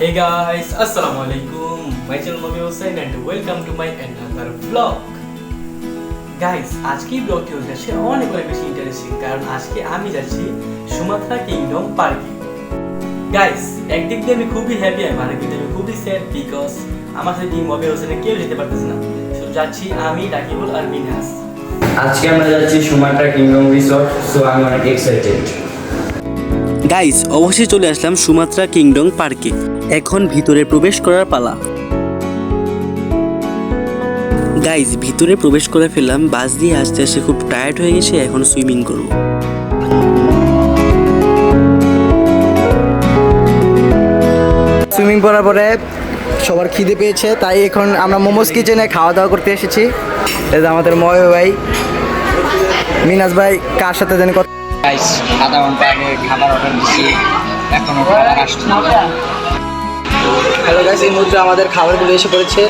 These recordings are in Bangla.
Hey guys, Assalamualaikum. My channel Mami Hussain and welcome to my another vlog. Guys, আজকে ব্লগটি হচ্ছে অনেক বেশি ইন্টারেস্টিং কারণ আজকে আমি যাচ্ছি সুমাত্রা কিংডম পার্কে। গাইস, একদিক দিয়ে আমি খুবই হ্যাপি আর আরেক দিক দিয়ে আমি খুবই স্যাড বিকজ আমার সাথে টিম মমি হোসেনে কেউ যেতে পারতেছে না। সো যাচ্ছি আমি, রাকিবুল আর মিনহাস। আজকে আমরা যাচ্ছি সুমাত্রা কিংডম রিসর্ট, সো আমি অনেক এক্সাইটেড। গাইস, অবশ্যই চলে আসলাম সুমাত্রা কিংডম পার্কে। এখন ভিতরে প্রবেশ করার পালা। গাইস, ভিতরে প্রবেশ করে ফেললাম। বাস দিয়ে আসতে আসতে খুব টায়ার্ড হয়ে গেছে, এখন সুইমিং করব। সুইমিং করার পরে সবার খিদে পেয়েছে, তাই এখন আমরা মোমোস কিচেনে খাওয়া দাওয়া করতে এসেছি। এই যে আমাদের ময় ভাই, মিনাস ভাই কার সাথে জানি কথা। গাইস, আধা ঘন্টা আগে খাবার অর্ডার দিছি, এখনো খাবার আসছে না। হ্যালো গাইস, এই মুহূর্তে আমাদের খাবারগুলো এসে পড়েছে।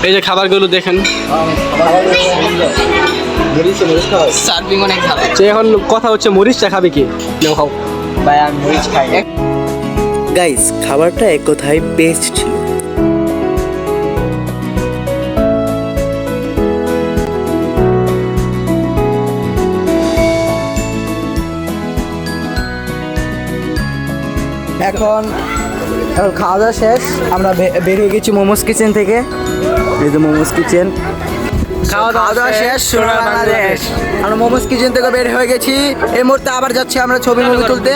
এই যে খাবারগুলো দেখেন। সার্ভিং অনেক ভালো। এখন কথা হচ্ছে মরিচ চা খাবে কি? নাও খাও। ভাই আমি মরিচ খাই। গাইস, খাবারটা এক কথায় বেস্ট ছিল। এখন খাওয়া দাওয়া শেষ, আমরা বের হয়ে গেছি মোমোস কিচেন থেকে। এই যে মোমোস কিচেন, খাওয়া দাওয়া শেষ। সোনা বাংলাদেশ, আমরা মোমোস কিচেন থেকে বের হয়ে গেছি। এই মুহূর্তে আবার যাচ্ছি আমরা ছবি তুলতে।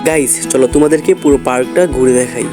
গাইস, চলো তোমাদেরকে পুরো পার্কটা ঘুরে দেখাই।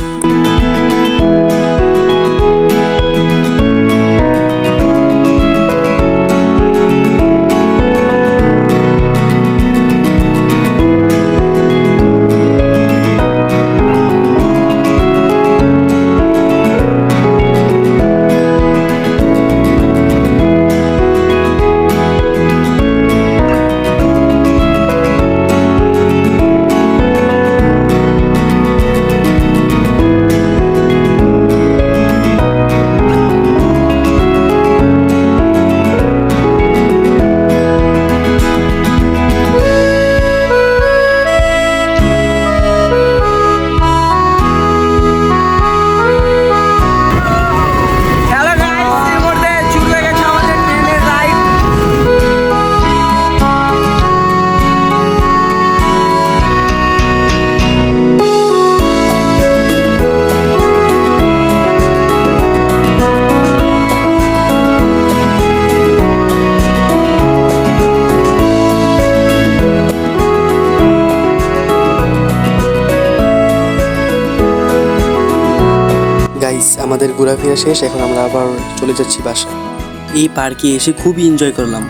গাইস, আমাদের ঘোরাফেরা শেষ, এখন আমরা আবার চলে যাচ্ছি বাসায়। এই পার্কে এসে খুবই এনজয় করলাম।